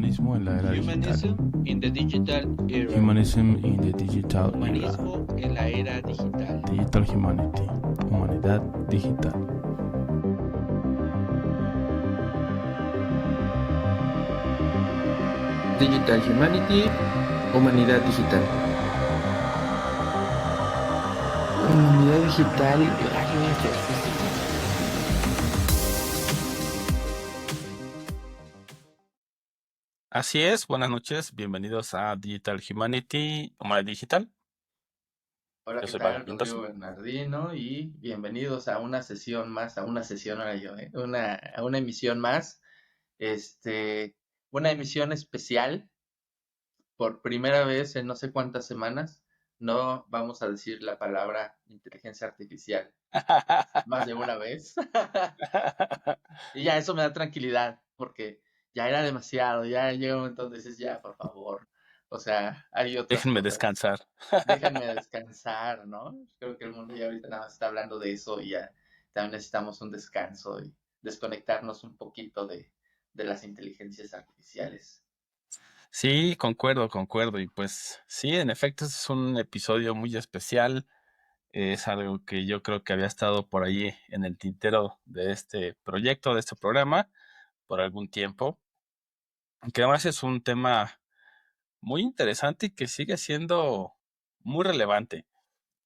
Humanismo en la era digital. Humanism in the digital era. Humanism in the digital era. Humanismo en la era digital. Digital Humanity. Humanidad digital. Digital Humanity, Humanidad Digital. Humanidad Digital. Así es, buenas noches, bienvenidos a Digital Humanity, Humanidad Digital. Hola, Yo ¿qué soy tal? Valentín Rodrigo Mendoza. Bernardino y bienvenidos a una sesión más, a una emisión más, una emisión especial. Por primera vez en no sé cuántas semanas no vamos a decir la palabra inteligencia artificial más de una vez. Y ya eso me da tranquilidad porque ya era demasiado, ya llega un momento donde dices, ya, por favor. O sea, hay otras Déjenme cosas. descansar. Déjenme descansar, ¿no? Creo que el mundo ya ahorita nada más está hablando de eso y ya también necesitamos un descanso y desconectarnos un poquito de las inteligencias artificiales. Sí, concuerdo. Y pues sí, en efecto, este es un episodio muy especial. Es algo que yo creo que había estado por ahí en el tintero de este proyecto, de este programa, por algún tiempo. Que además es un tema muy interesante y que sigue siendo muy relevante.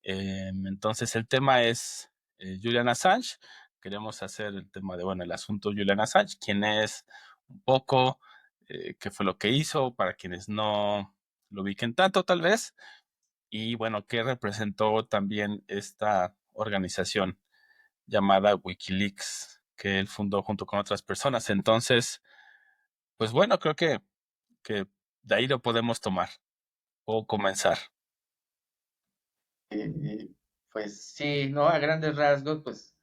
Entonces el tema es Julian Assange. Queremos hacer el tema de, bueno, el asunto Julian Assange, quién es un poco, qué fue lo que hizo, para quienes no lo ubiquen tanto tal vez, y bueno, qué representó también esta organización llamada Wikileaks, que él fundó junto con otras personas. Entonces, pues bueno, creo que de ahí lo podemos tomar o comenzar. Pues sí, ¿no? A grandes rasgos, pues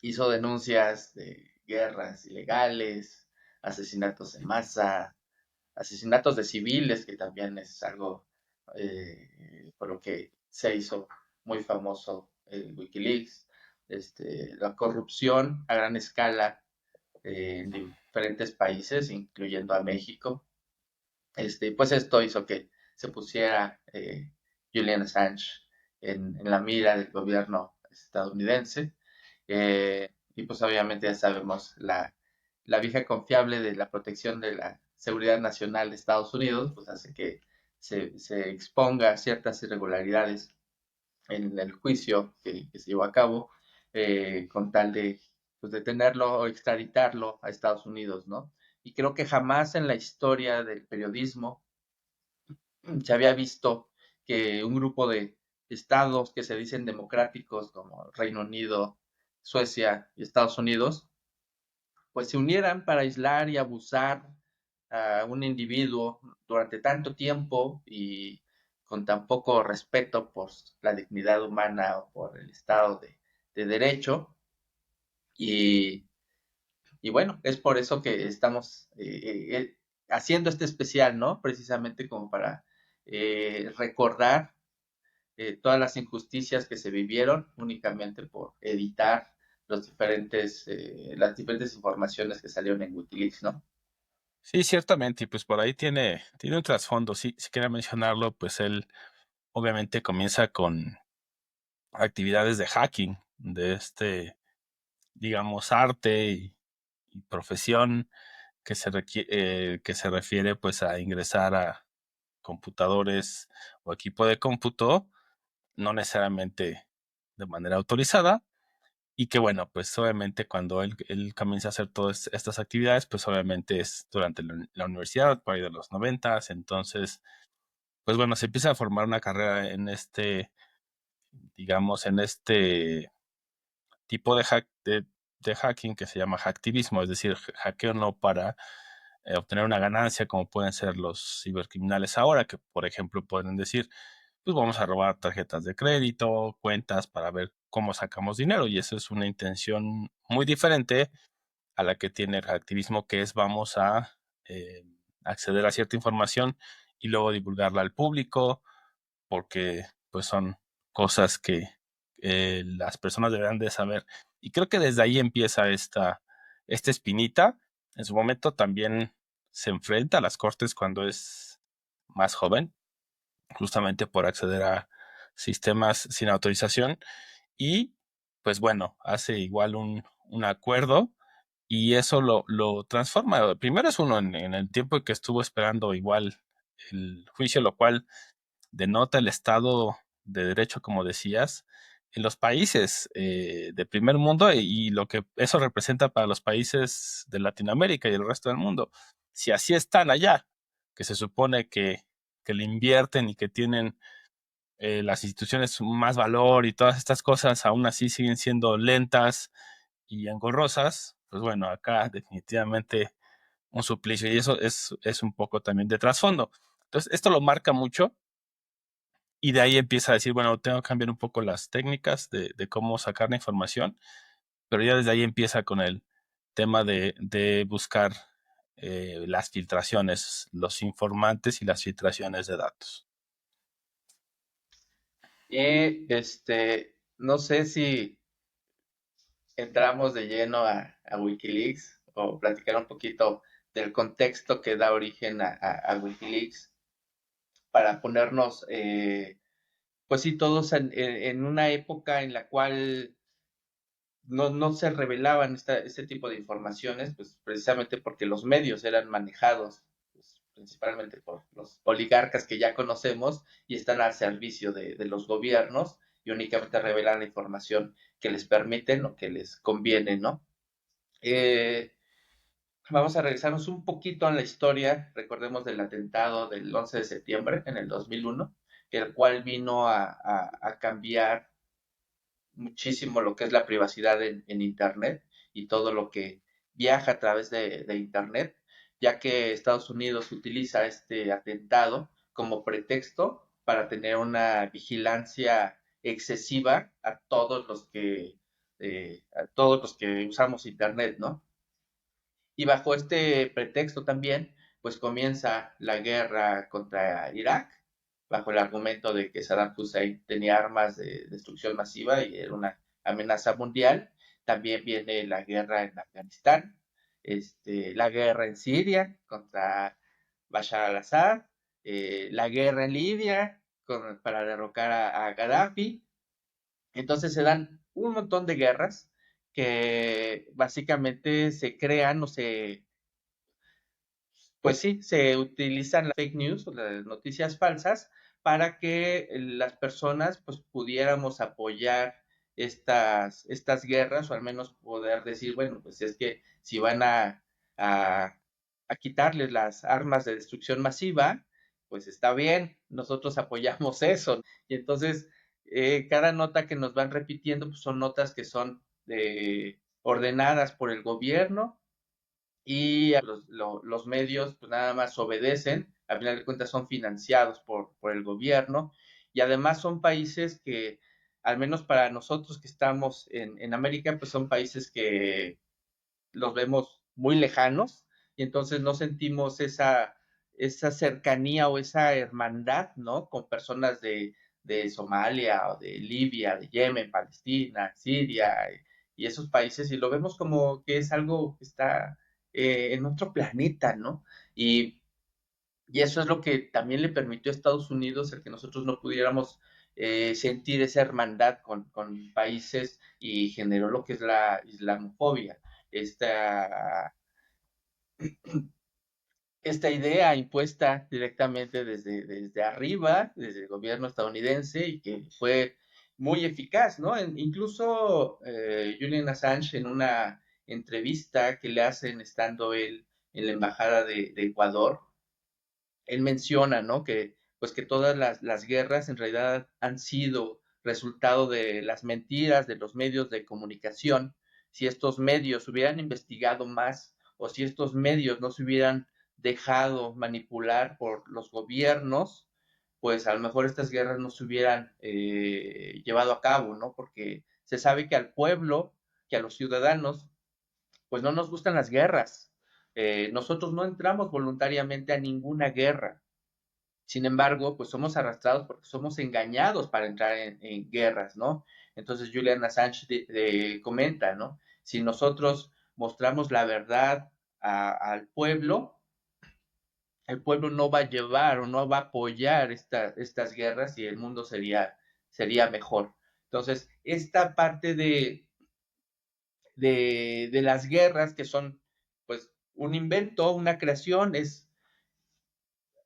hizo denuncias de guerras ilegales, asesinatos en masa, asesinatos de civiles, que también es algo por lo que se hizo muy famoso el Wikileaks, la corrupción a gran escala en diferentes países, incluyendo a México. Pues esto hizo que se pusiera Julian Assange en la mira del gobierno estadounidense. Y pues obviamente ya sabemos la vieja confiable de la protección de la seguridad nacional de Estados Unidos, pues hace que se exponga ciertas irregularidades en el juicio que se llevó a cabo con tal de pues, detenerlo o extraditarlo a Estados Unidos, ¿no? Y creo que jamás en la historia del periodismo se había visto que un grupo de estados que se dicen democráticos como Reino Unido, Suecia y Estados Unidos, pues se unieran para aislar y abusar a un individuo durante tanto tiempo y con tan poco respeto por la dignidad humana o por el Estado de Derecho. Y, y, bueno, es por eso que estamos haciendo este especial, ¿no? Precisamente como para recordar todas las injusticias que se vivieron únicamente por editar las diferentes informaciones que salieron en Wikileaks, ¿no? Sí, ciertamente, y pues por ahí tiene un trasfondo. Sí, si quería mencionarlo, pues él obviamente comienza con actividades de hacking, de digamos, arte y profesión que se refiere pues a ingresar a computadores o equipo de cómputo, no necesariamente de manera autorizada, y que bueno, pues obviamente cuando él comienza a hacer todas estas actividades, pues obviamente es durante la universidad, por ahí de los 90. Entonces, pues bueno, se empieza a formar una carrera en digamos, en este tipo de hacking que se llama hacktivismo, es decir, hackeo no para obtener una ganancia como pueden ser los cibercriminales ahora, que por ejemplo pueden decir, pues vamos a robar tarjetas de crédito, cuentas para ver cómo sacamos dinero, y eso es una intención muy diferente a la que tiene el activismo, que es vamos a acceder a cierta información y luego divulgarla al público, porque pues son cosas que las personas deberán de saber. Y creo que desde ahí empieza esta espinita. En su momento también se enfrenta a las cortes cuando es más joven, justamente por acceder a sistemas sin autorización y pues bueno, hace igual un acuerdo y eso lo transforma. Primero es uno en el tiempo que estuvo esperando igual el juicio, lo cual denota el Estado de Derecho, como decías, en los países de primer mundo y lo que eso representa para los países de Latinoamérica y el resto del mundo. Si así están allá, que se supone que le invierten y que tienen las instituciones más valor y todas estas cosas, aún así siguen siendo lentas y engorrosas, pues bueno, acá definitivamente un suplicio y eso es un poco también de trasfondo. Entonces, esto lo marca mucho y de ahí empieza a decir, bueno, tengo que cambiar un poco las técnicas de cómo sacar la información, pero ya desde ahí empieza con el tema de buscar las filtraciones, los informantes y las filtraciones de datos. No sé si entramos de lleno a Wikileaks o platicar un poquito del contexto que da origen a Wikileaks para ponernos, pues sí, todos en una época en la cual no se revelaban este tipo de informaciones, pues precisamente porque los medios eran manejados pues, principalmente por los oligarcas que ya conocemos y están al servicio de los gobiernos y únicamente revelan la información que les permiten o que les conviene, ¿no? Eh, Vamos a regresarnos un poquito en la historia, recordemos del atentado del 11 de septiembre en el 2001, el cual vino a cambiar muchísimo lo que es la privacidad en Internet y todo lo que viaja a través de Internet, ya que Estados Unidos utiliza este atentado como pretexto para tener una vigilancia excesiva a todos los que usamos Internet, ¿no? Y bajo este pretexto también, pues comienza la guerra contra Irak, bajo el argumento de que Saddam Hussein tenía armas de destrucción masiva y era una amenaza mundial. También viene la guerra en Afganistán, la guerra en Siria contra Bashar al-Assad, la guerra en Libia para derrocar a Gaddafi. Entonces se dan un montón de guerras que básicamente se crean o pues sí, se utilizan las fake news o las noticias falsas para que las personas pues pudiéramos apoyar estas guerras o al menos poder decir, bueno, pues es que si van a, a quitarles las armas de destrucción masiva, pues está bien, nosotros apoyamos eso. Y entonces cada nota que nos van repitiendo pues son notas que son ordenadas por el gobierno y los medios pues nada más obedecen, al final de cuentas son financiados por el gobierno y además son países que, al menos para nosotros que estamos en América, pues son países que los vemos muy lejanos y entonces no sentimos esa cercanía o esa hermandad, ¿no? Con personas de Somalia o de Libia, de Yemen, Palestina, Siria y esos países y lo vemos como que es algo que está en otro planeta, ¿no? Y, y eso es lo que también le permitió a Estados Unidos el que nosotros no pudiéramos sentir esa hermandad con países y generó lo que es la islamofobia, esta, esta idea impuesta directamente desde arriba, desde el gobierno estadounidense y que fue muy eficaz, ¿no? Incluso Julian Assange en una entrevista que le hacen estando él en la embajada de Ecuador, él menciona, ¿no? Que pues que todas las guerras en realidad han sido resultado de las mentiras de los medios de comunicación. Si estos medios hubieran investigado más o si estos medios no se hubieran dejado manipular por los gobiernos, pues a lo mejor estas guerras no se hubieran llevado a cabo, ¿no? Porque se sabe que al pueblo, que a los ciudadanos, pues no nos gustan las guerras. Nosotros no entramos voluntariamente a ninguna guerra. Sin embargo, pues somos arrastrados porque somos engañados para entrar en guerras, ¿no? Entonces Julian Assange comenta, ¿no? Si nosotros mostramos la verdad al pueblo, el pueblo no va a llevar o no va a apoyar estas guerras y el mundo sería mejor. Entonces, esta parte de las guerras que son pues un invento, una creación, es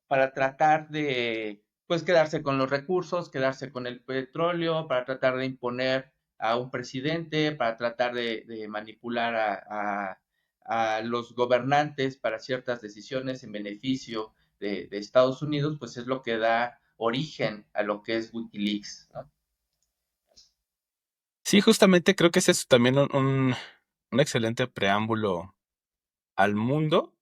para tratar de pues quedarse con los recursos, quedarse con el petróleo, para tratar de imponer a un presidente, para tratar de manipular a los gobernantes para ciertas decisiones en beneficio de Estados Unidos, pues es lo que da origen a lo que es Wikileaks, ¿no? Sí, justamente creo que ese es también un excelente preámbulo al mundo,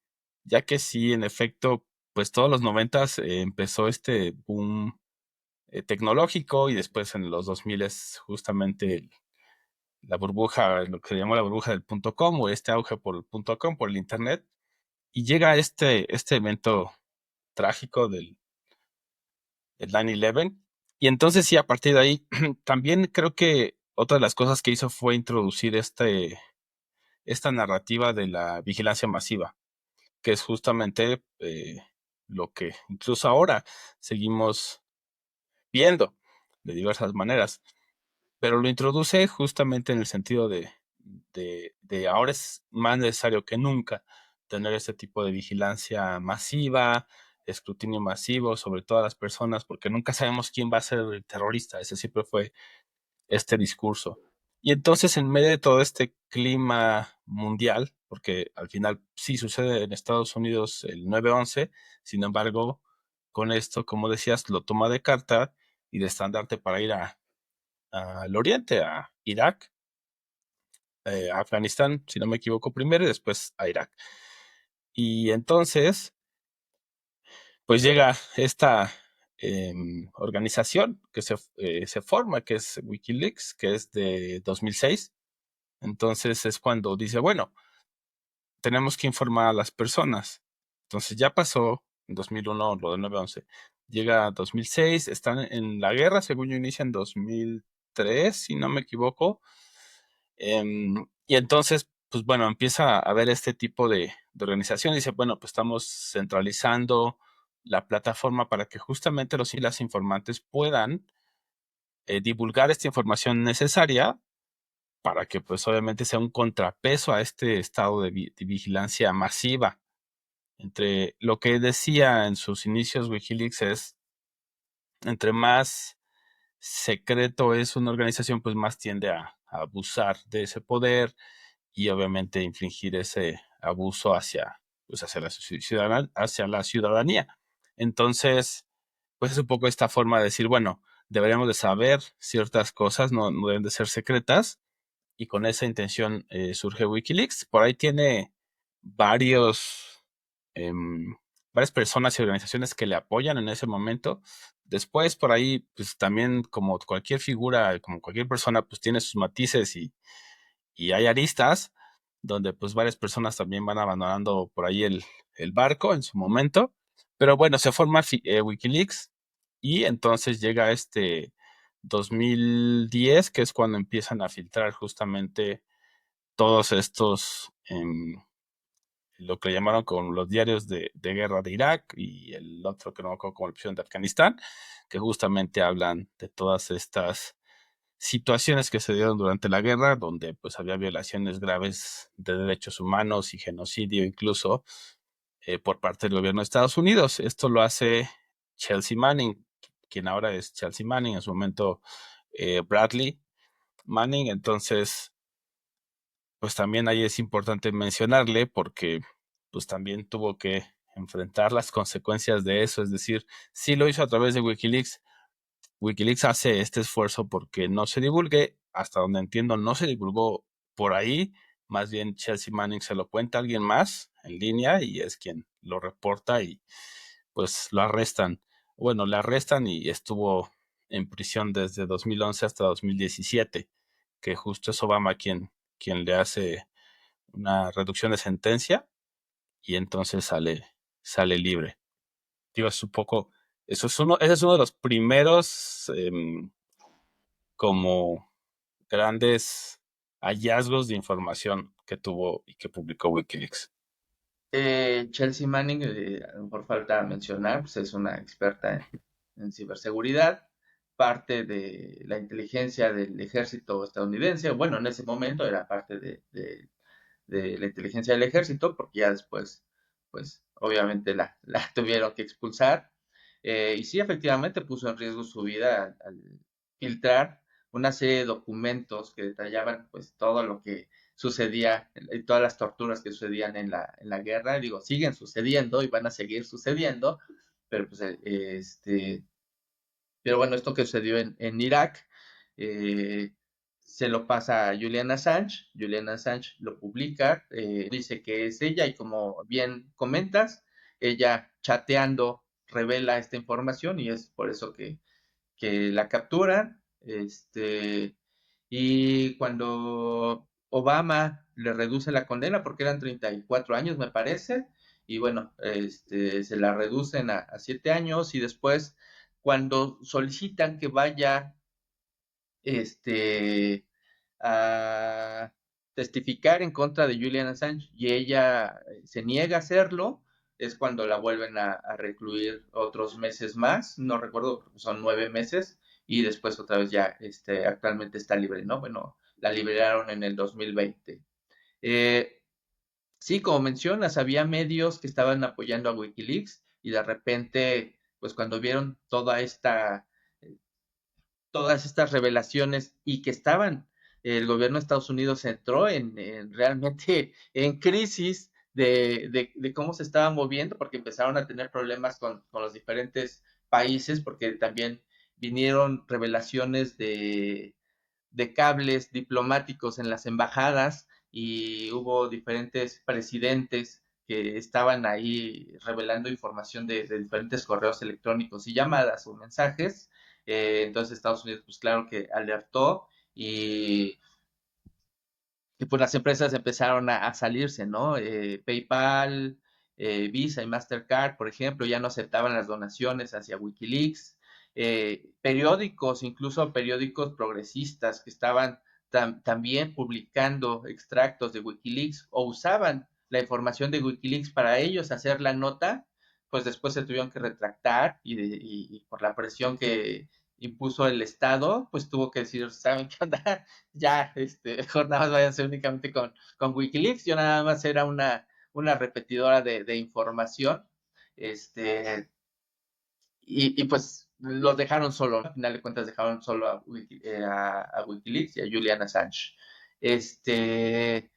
ya que sí, en efecto, pues todos los noventas empezó este boom tecnológico y después en los 2000 es justamente la burbuja, lo que se llamó la burbuja del punto com o este auge por el punto com, por el internet, y llega este evento trágico del 9/11, y entonces sí, a partir de ahí, también creo que otra de las cosas que hizo fue introducir esta narrativa de la vigilancia masiva, que es justamente lo que incluso ahora seguimos viendo de diversas maneras, pero lo introduce justamente en el sentido de ahora es más necesario que nunca tener este tipo de vigilancia masiva, escrutinio masivo sobre todas las personas, porque nunca sabemos quién va a ser el terrorista. Ese siempre fue este discurso. Y entonces, en medio de todo este clima mundial, porque al final sí sucede en Estados Unidos el 9/11, sin embargo, con esto, como decías, lo toma de carta y de estandarte para ir al oriente, a Irak, a Afganistán, si no me equivoco, primero y después a Irak. Y entonces, pues llega esta organización que se forma, que es Wikileaks, que es de 2006. Entonces es cuando dice, bueno, tenemos que informar a las personas. Entonces ya pasó en 2001 lo del 9/11. Llega 2006, están en la guerra, según yo inicia en 2003, si no me equivoco. Y entonces, pues bueno, empieza a haber este tipo de organización. Dice, bueno, pues estamos centralizando la plataforma para que justamente los y las informantes puedan divulgar esta información necesaria para que pues obviamente sea un contrapeso a este estado de vigilancia masiva. Entre lo que decía en sus inicios Wikileaks es, entre más secreto es una organización, pues más tiende a abusar de ese poder y obviamente infligir ese abuso pues hacia la ciudadanía. Entonces, pues es un poco esta forma de decir, bueno, deberíamos de saber ciertas cosas, no deben de ser secretas, y con esa intención surge Wikileaks. Por ahí tiene varios, em, varias personas y organizaciones que le apoyan en ese momento. Después, por ahí, pues también como cualquier figura, como cualquier persona, pues tiene sus matices y hay aristas donde pues varias personas también van abandonando por ahí el barco en su momento. Pero bueno, se forma Wikileaks y entonces llega este 2010, que es cuando empiezan a filtrar justamente todos estos, lo que llamaron con los diarios de guerra de Irak y el otro que no me acuerdo como la opción de Afganistán, que justamente hablan de todas estas situaciones que se dieron durante la guerra, donde pues había violaciones graves de derechos humanos y genocidio incluso por parte del gobierno de Estados Unidos. Esto lo hace Chelsea Manning, quien ahora es Chelsea Manning, en su momento Bradley Manning. Entonces, pues también ahí es importante mencionarle porque pues también tuvo que enfrentar las consecuencias de eso, es decir, sí lo hizo a través de Wikileaks. Wikileaks hace este esfuerzo porque no se divulgue, hasta donde entiendo no se divulgó por ahí, más bien Chelsea Manning se lo cuenta a alguien más en línea y es quien lo reporta y pues lo arrestan. Bueno, le arrestan y estuvo en prisión desde 2011 hasta 2017, que justo es Obama quien le hace una reducción de sentencia y entonces sale libre. Digo, es un poco, ese es uno de los primeros como grandes hallazgos de información que tuvo y que publicó Wikileaks. Chelsea Manning, a lo mejor falta mencionar, pues es una experta en ciberseguridad, parte de la inteligencia del ejército estadounidense. Bueno, en ese momento era parte de la inteligencia del ejército, porque ya después, pues obviamente la tuvieron que expulsar. Y sí, efectivamente puso en riesgo su vida al filtrar una serie de documentos que detallaban pues todo lo que sucedía y todas las torturas que sucedían en la guerra. Digo, siguen sucediendo y van a seguir sucediendo, pero pues pero bueno, esto que sucedió en Irak, eh, se lo pasa a Julian Assange. Julian Assange lo publica, dice que es ella y como bien comentas, ella chateando revela esta información y es por eso que la capturan. Y cuando Obama le reduce la condena, porque eran 34 años, me parece, y bueno, se la reducen a 7 años, y después, cuando solicitan que vaya este, a testificar en contra de Julian Assange y ella se niega a hacerlo, es cuando la vuelven a recluir otros meses más, no recuerdo, son 9 meses, y después otra vez ya actualmente está libre, ¿no? Bueno, la liberaron en el 2020. Eh, sí, como mencionas, había medios que estaban apoyando a Wikileaks y de repente, pues cuando vieron todas estas revelaciones y que el gobierno de Estados Unidos entró en realmente en crisis de cómo se estaba moviendo, porque empezaron a tener problemas con los diferentes países, porque también vinieron revelaciones de cables diplomáticos en las embajadas y hubo diferentes presidentes que estaban ahí revelando información de diferentes correos electrónicos y llamadas o mensajes. Entonces Estados Unidos, pues claro que alertó y pues las empresas empezaron a salirse, ¿no? PayPal, Visa y Mastercard, por ejemplo, ya no aceptaban las donaciones hacia Wikileaks. Periódicos, incluso periódicos progresistas que estaban también publicando extractos de Wikileaks o usaban la información de Wikileaks para ellos hacer la nota, pues después se tuvieron que retractar y por la presión que impuso el Estado, pues tuvo que decir, ¿saben qué onda? Ya, mejor nada más váyanse únicamente con Wikileaks. Yo nada más era una repetidora de información. Este, y pues los dejaron solo, ¿no? Al final de cuentas dejaron solo a Wikileaks y a Julian Assange. Este,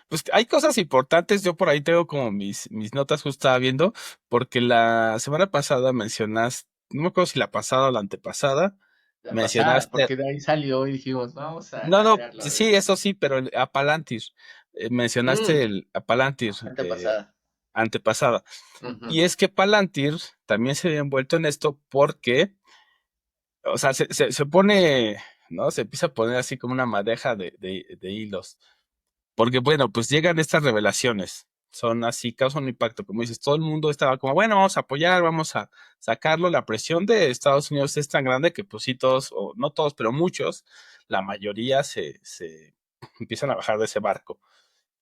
Pues hay cosas importantes, yo por ahí tengo como mis notas justo estaba viendo, porque la semana pasada mencionaste, no me acuerdo si la pasada o la antepasada, la pasada, mencionaste, porque de ahí salió y dijimos, vamos a no, no, hacerlo. sí, eso sí, pero el Apalantir, mencionaste Mm, el Apalantir antepasada. antepasada. Ujú. Y es que Palantir también se había envuelto en esto porque, o sea, se pone, ¿no? Se empieza a poner así como una madeja de hilos. Porque, bueno, pues llegan estas revelaciones. Son así, causan un impacto. Como dices, todo el mundo estaba como, bueno, vamos a apoyar, vamos a sacarlo. La presión de Estados Unidos es tan grande que, pues sí, todos, o no todos, pero muchos, la mayoría se empiezan a bajar de ese barco.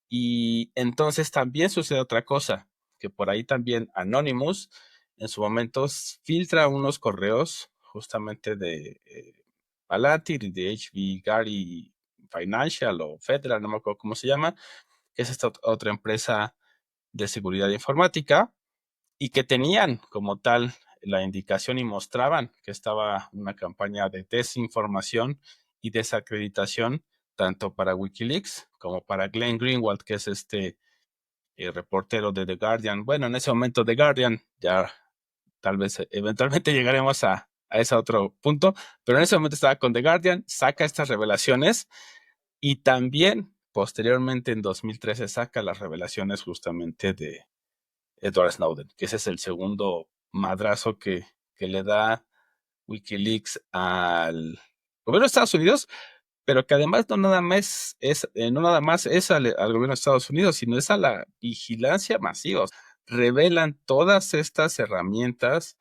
Y entonces también sucede otra cosa, que por ahí también Anonymous en su momento filtra unos correos justamente de Palantir y de HB Gary Financial o Federal, no me acuerdo cómo se llama, que es esta otra empresa de seguridad informática y que tenían como tal la indicación y mostraban que estaba una campaña de desinformación y desacreditación tanto para Wikileaks como para Glenn Greenwald, que es este reportero de The Guardian. Bueno, en ese momento The Guardian, ya tal vez eventualmente llegaremos a ese otro punto, pero en ese momento estaba con The Guardian, saca estas revelaciones y también posteriormente en 2013 saca las revelaciones justamente de Edward Snowden, que ese es el segundo madrazo que le da Wikileaks al gobierno de Estados Unidos, pero que además no nada más es al gobierno de Estados Unidos, sino es a la vigilancia masiva. O sea, revelan todas estas herramientas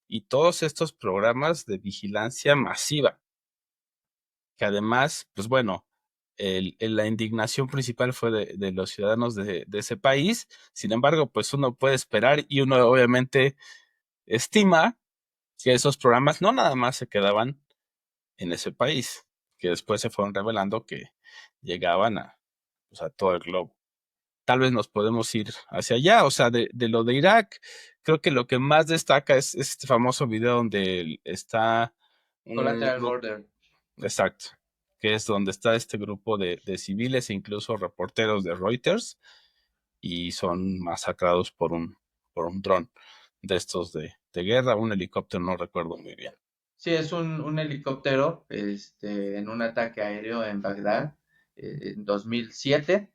y todos estos programas de vigilancia masiva, que además, pues bueno, la indignación principal fue de los ciudadanos de ese país. Sin embargo, pues uno puede esperar y uno obviamente estima que esos programas no nada más se quedaban en ese país, que después se fueron revelando que llegaban pues, a todo el globo. Tal vez nos podemos ir hacia allá, o sea, de lo de Irak, creo que lo que más destaca es este famoso video donde está un Collateral grupo, Murder. exacto, que es donde está este grupo de civiles e incluso reporteros de Reuters y son masacrados por un dron de estos de guerra, un helicóptero, no recuerdo muy bien. Sí, es un helicóptero en un ataque aéreo en Bagdad en 2007.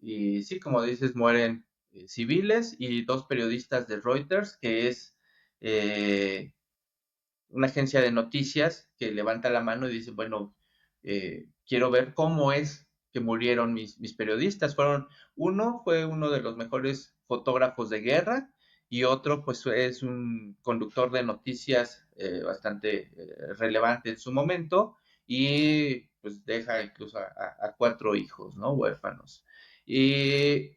Y sí, como dices, mueren civiles y dos periodistas de Reuters, que es eh, una agencia de noticias que levanta la mano y dice, bueno, quiero ver cómo es que murieron mis periodistas. Uno fue uno de los mejores fotógrafos de guerra y otro pues es un conductor de noticias bastante relevante en su momento y pues deja incluso a cuatro hijos, ¿no? Huérfanos. Y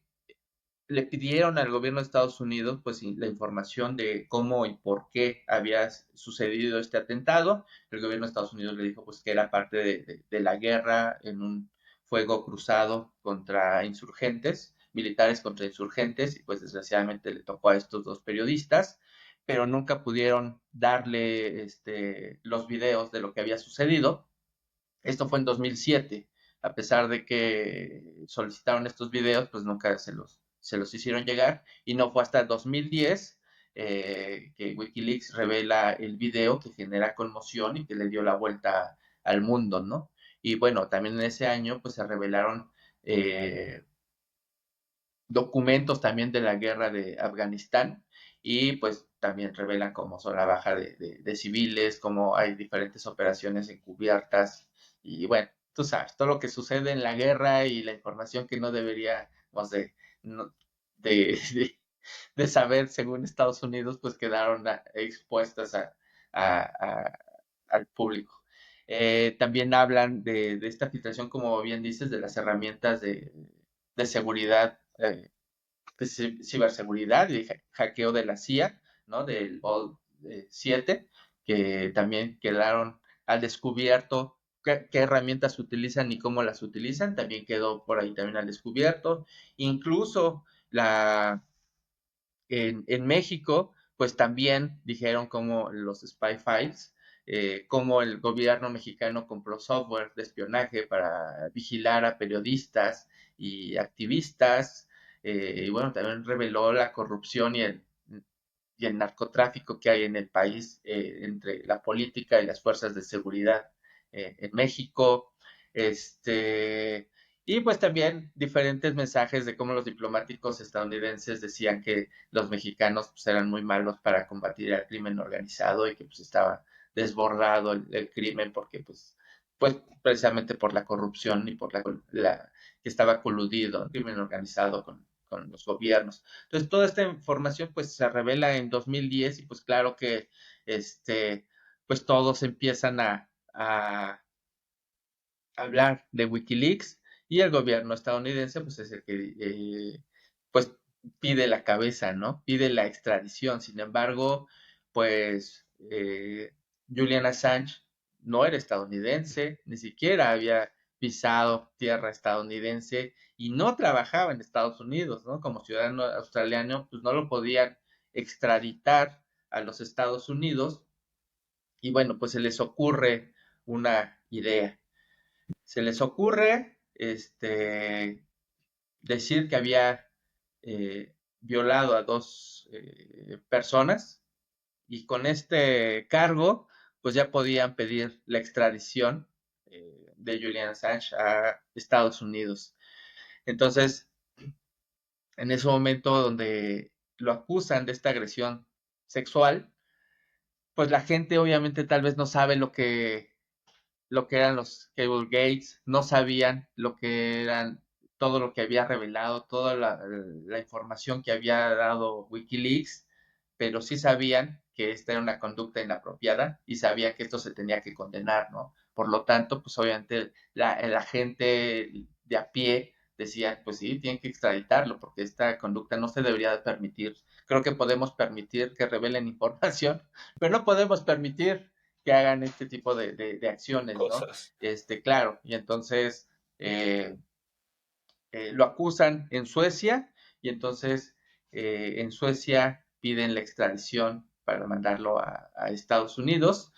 le pidieron al gobierno de Estados Unidos pues la información de cómo y por qué había sucedido este atentado. El gobierno de Estados Unidos le dijo pues que era parte de la guerra en un fuego cruzado contra insurgentes, militares contra insurgentes, y pues desgraciadamente le tocó a estos dos periodistas, pero nunca pudieron darle los videos de lo que había sucedido. Esto fue en 2007. A pesar de que solicitaron estos videos, pues nunca se los hicieron llegar. Y no fue hasta 2010 que Wikileaks revela el video que genera conmoción y que le dio la vuelta al mundo, ¿no? Y bueno, también en ese año pues se revelaron documentos también de la guerra de Afganistán y pues también revelan cómo son la baja de civiles, cómo hay diferentes operaciones encubiertas y bueno, tú sabes, todo lo que sucede en la guerra y la información que no deberíamos no- de, de- de saber según Estados Unidos, pues quedaron expuestas a- al público. También hablan de esta filtración, como bien dices, de las herramientas de seguridad ciberseguridad y hackeo de la CIA, ¿no? Del Vault 7, que también quedaron al descubierto qué herramientas utilizan y cómo las utilizan, también quedó por ahí también al descubierto. Incluso en México, pues también dijeron como los spy files, cómo el gobierno mexicano compró software de espionaje para vigilar a periodistas y activistas, y bueno, también reveló la corrupción y el narcotráfico que hay en el país entre la política y las fuerzas de seguridad en México. Y pues también diferentes mensajes de cómo los diplomáticos estadounidenses decían que los mexicanos pues, eran muy malos para combatir el crimen organizado y que pues estaba desbordado el crimen porque pues precisamente por la corrupción y por que estaba coludido el crimen organizado con los gobiernos. Entonces, toda esta información pues se revela en 2010 y pues claro que pues todos empiezan a hablar de Wikileaks y el gobierno estadounidense pues es el que pues pide la cabeza, ¿no? Pide la extradición. Sin embargo, pues Julian Assange no era estadounidense, ni siquiera había pisado tierra estadounidense y no trabajaba en Estados Unidos, ¿no? Como ciudadano australiano, pues no lo podían extraditar a los Estados Unidos y bueno, pues se les ocurre una idea. Se les ocurre decir que había violado a dos personas y con este cargo pues ya podían pedir la extradición de Julian Assange a Estados Unidos. Entonces, en ese momento donde lo acusan de esta agresión sexual, pues la gente obviamente tal vez no sabe lo que eran los Cable Gates, no sabían lo que eran todo lo que había revelado, toda la información que había dado Wikileaks, pero sí sabían que esta era una conducta inapropiada y sabían que esto se tenía que condenar, ¿no? Por lo tanto, pues obviamente la gente de a pie decía, pues sí, tienen que extraditarlo porque esta conducta no se debería de permitir. Creo que podemos permitir que revelen información, pero no podemos permitir que hagan este tipo de acciones, ¿no? Cosas. Claro, y entonces lo acusan en Suecia y entonces en Suecia piden la extradición para mandarlo a Estados Unidos.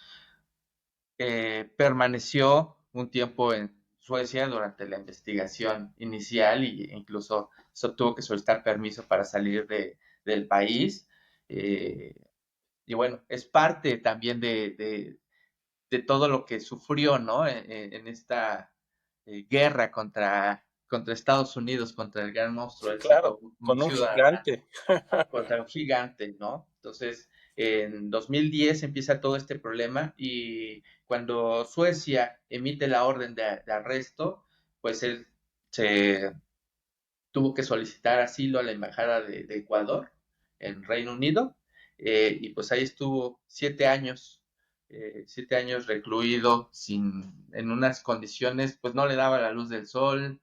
Permaneció un tiempo en Suecia durante la investigación inicial e incluso tuvo que solicitar permiso para salir del país. Eh, y bueno, es parte también de todo lo que sufrió, ¿no? En esta guerra contra Estados Unidos, contra el gran monstruo Sí, ese claro, con un ciudadano, gigante. contra un gigante, ¿no? Entonces, en 2010 empieza todo este problema y cuando Suecia emite la orden de arresto, pues él se tuvo que solicitar asilo a la Embajada de Ecuador en Reino Unido y pues ahí estuvo 7 años, 7 años recluido en unas condiciones, pues no le daba la luz del sol,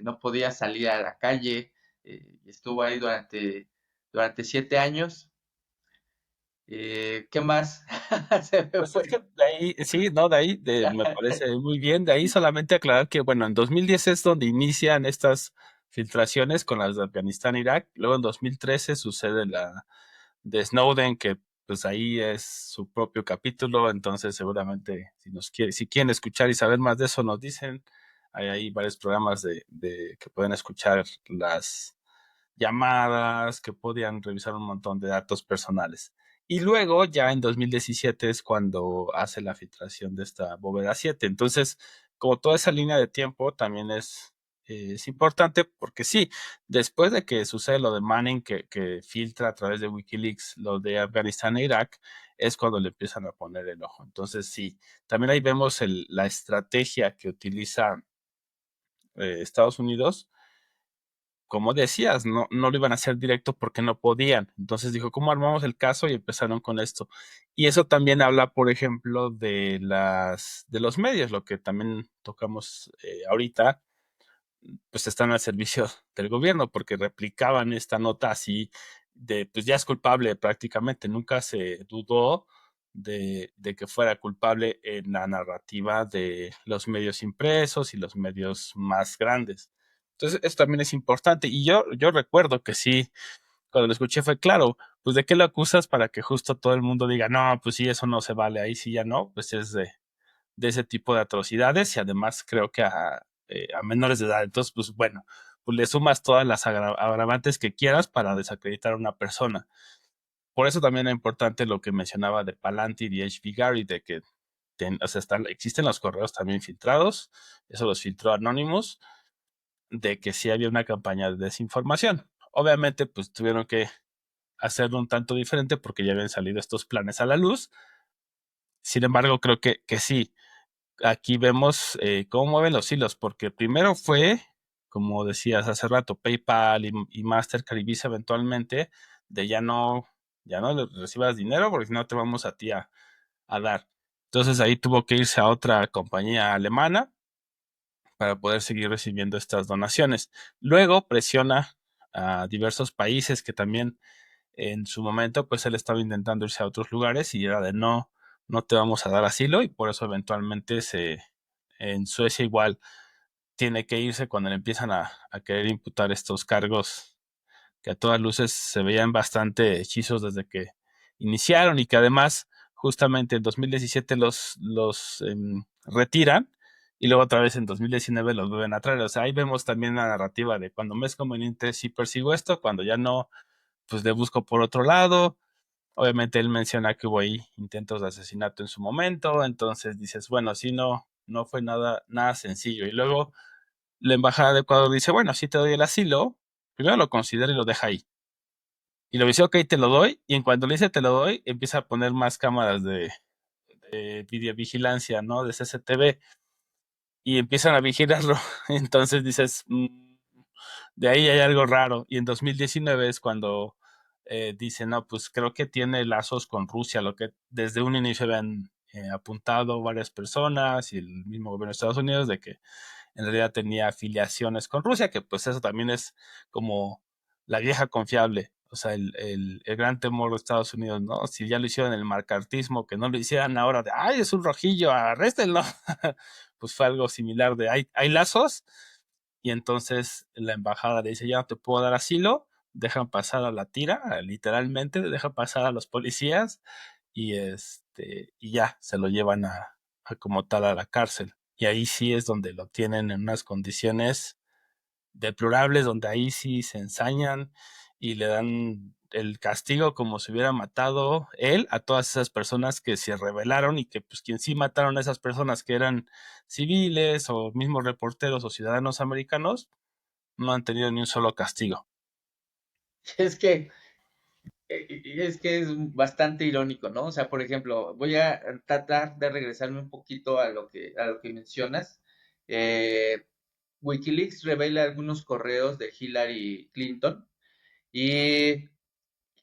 no podía salir a la calle, estuvo ahí durante 7 años. ¿Qué más? Se me Pues es fue. que de ahí, sí, no, de ahí me parece muy bien. De ahí solamente aclarar que, bueno, en 2010 es donde inician estas filtraciones con las de Afganistán e Irak. Luego en 2013 sucede la de Snowden, que pues ahí es su propio capítulo. Entonces, seguramente, si quieren escuchar y saber más de eso, nos dicen. Hay varios programas que pueden escuchar las llamadas, que podían revisar un montón de datos personales. Y luego, ya en 2017 es cuando hace la filtración de esta bóveda 7. Entonces, como toda esa línea de tiempo también es importante porque sí, después de que sucede lo de Manning, que filtra a través de Wikileaks lo de Afganistán e Irak, es cuando le empiezan a poner el ojo. Entonces, sí, también ahí vemos la estrategia que utiliza Estados Unidos. Como decías, no lo iban a hacer directo porque no podían. Entonces dijo, ¿cómo armamos el caso? Y empezaron con esto. Y eso también habla, por ejemplo, de los medios, lo que también tocamos ahorita, pues están al servicio del gobierno, porque replicaban esta nota así pues ya es culpable prácticamente. Nunca se dudó de que fuera culpable en la narrativa de los medios impresos y los medios más grandes. Entonces, eso también es importante. Y yo recuerdo que sí, cuando lo escuché fue claro, pues de qué lo acusas para que justo todo el mundo diga, no, pues sí, eso no se vale, ahí sí ya no, pues es de ese tipo de atrocidades y además creo que a menores de edad. Entonces, pues bueno, pues le sumas todas las agravantes que quieras para desacreditar a una persona. Por eso también es importante lo que mencionaba de Palantir y HB Gary, de que o sea, existen los correos también filtrados, eso los filtró Anonymous, de que sí había una campaña de desinformación. Obviamente, pues tuvieron que hacerlo un tanto diferente porque ya habían salido estos planes a la luz. Sin embargo, creo que sí, aquí vemos cómo mueven los hilos, porque primero fue, como decías hace rato, PayPal y Mastercard y Visa eventualmente, de ya no recibas dinero porque si no te vamos a ti a dar. Entonces ahí tuvo que irse a otra compañía alemana para poder seguir recibiendo estas donaciones. Luego presiona a diversos países que también en su momento, pues él estaba intentando irse a otros lugares y era de no te vamos a dar asilo y por eso eventualmente en Suecia igual tiene que irse cuando le empiezan a querer imputar estos cargos que a todas luces se veían bastante hechizos desde que iniciaron y que además justamente en 2017 los retiran y luego otra vez en 2019 los vuelven a traer. O sea, ahí vemos también la narrativa de cuando me es conveniente sí persigo esto, cuando ya no, pues le busco por otro lado. Obviamente él menciona que hubo ahí intentos de asesinato en su momento, entonces dices, bueno, sí, no fue nada sencillo. Y luego la embajada de Ecuador dice, bueno, sí te doy el asilo, primero lo considera y lo deja ahí. Y lo dice, ok, te lo doy, y en cuanto le dice te lo doy, empieza a poner más cámaras de videovigilancia, ¿no? De CCTV, y empiezan a vigilarlo. Entonces dices, de ahí hay algo raro. Y en 2019 es cuando dice, no, pues creo que tiene lazos con Rusia, lo que desde un inicio habían apuntado varias personas y el mismo gobierno de Estados Unidos de que en realidad tenía afiliaciones con Rusia, que pues eso también es como la vieja confiable. O sea, el gran temor de Estados Unidos, ¿no? Si ya lo hicieron en el marcartismo, que no lo hicieran ahora de, ay, es un rojillo, arréstenlo. Pues fue algo similar de, hay lazos, y entonces la embajada le dice, ya no te puedo dar asilo, dejan pasar a la tira, literalmente, dejan pasar a los policías, y ya, se lo llevan a como tal a la cárcel. Y ahí sí es donde lo tienen en unas condiciones deplorables, donde ahí sí se ensañan y le dan el castigo como si hubiera matado él a todas esas personas que se rebelaron, y que pues quien sí mataron a esas personas que eran civiles o mismos reporteros o ciudadanos americanos no han tenido ni un solo castigo. Es que es bastante irónico, ¿no? O sea, por ejemplo, voy a tratar de regresarme un poquito a lo que mencionas. Eh, WikiLeaks revela algunos correos de Hillary Clinton y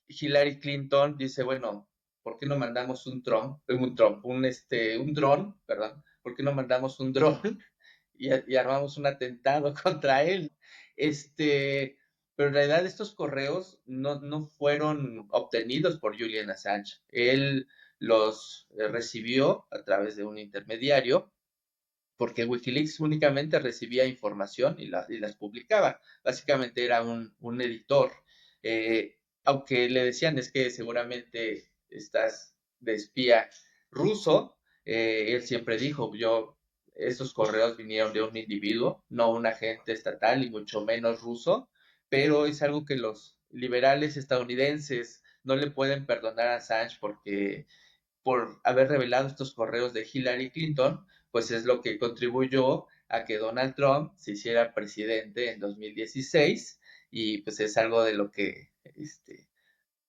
Hillary Clinton dice, bueno, ¿por qué no mandamos un dron, perdón? ¿Por qué no mandamos un dron y armamos un atentado contra él? Pero en realidad estos correos no fueron obtenidos por Julian Assange. Él los recibió a través de un intermediario, porque Wikileaks únicamente recibía información y las publicaba. Básicamente era un editor. Aunque le decían es que seguramente estás de espía ruso, él siempre dijo, esos correos vinieron de un individuo, no un agente estatal y mucho menos ruso, pero es algo que los liberales estadounidenses no le pueden perdonar a Assange porque por haber revelado estos correos de Hillary Clinton, pues es lo que contribuyó a que Donald Trump se hiciera presidente en 2016, y pues es algo de lo que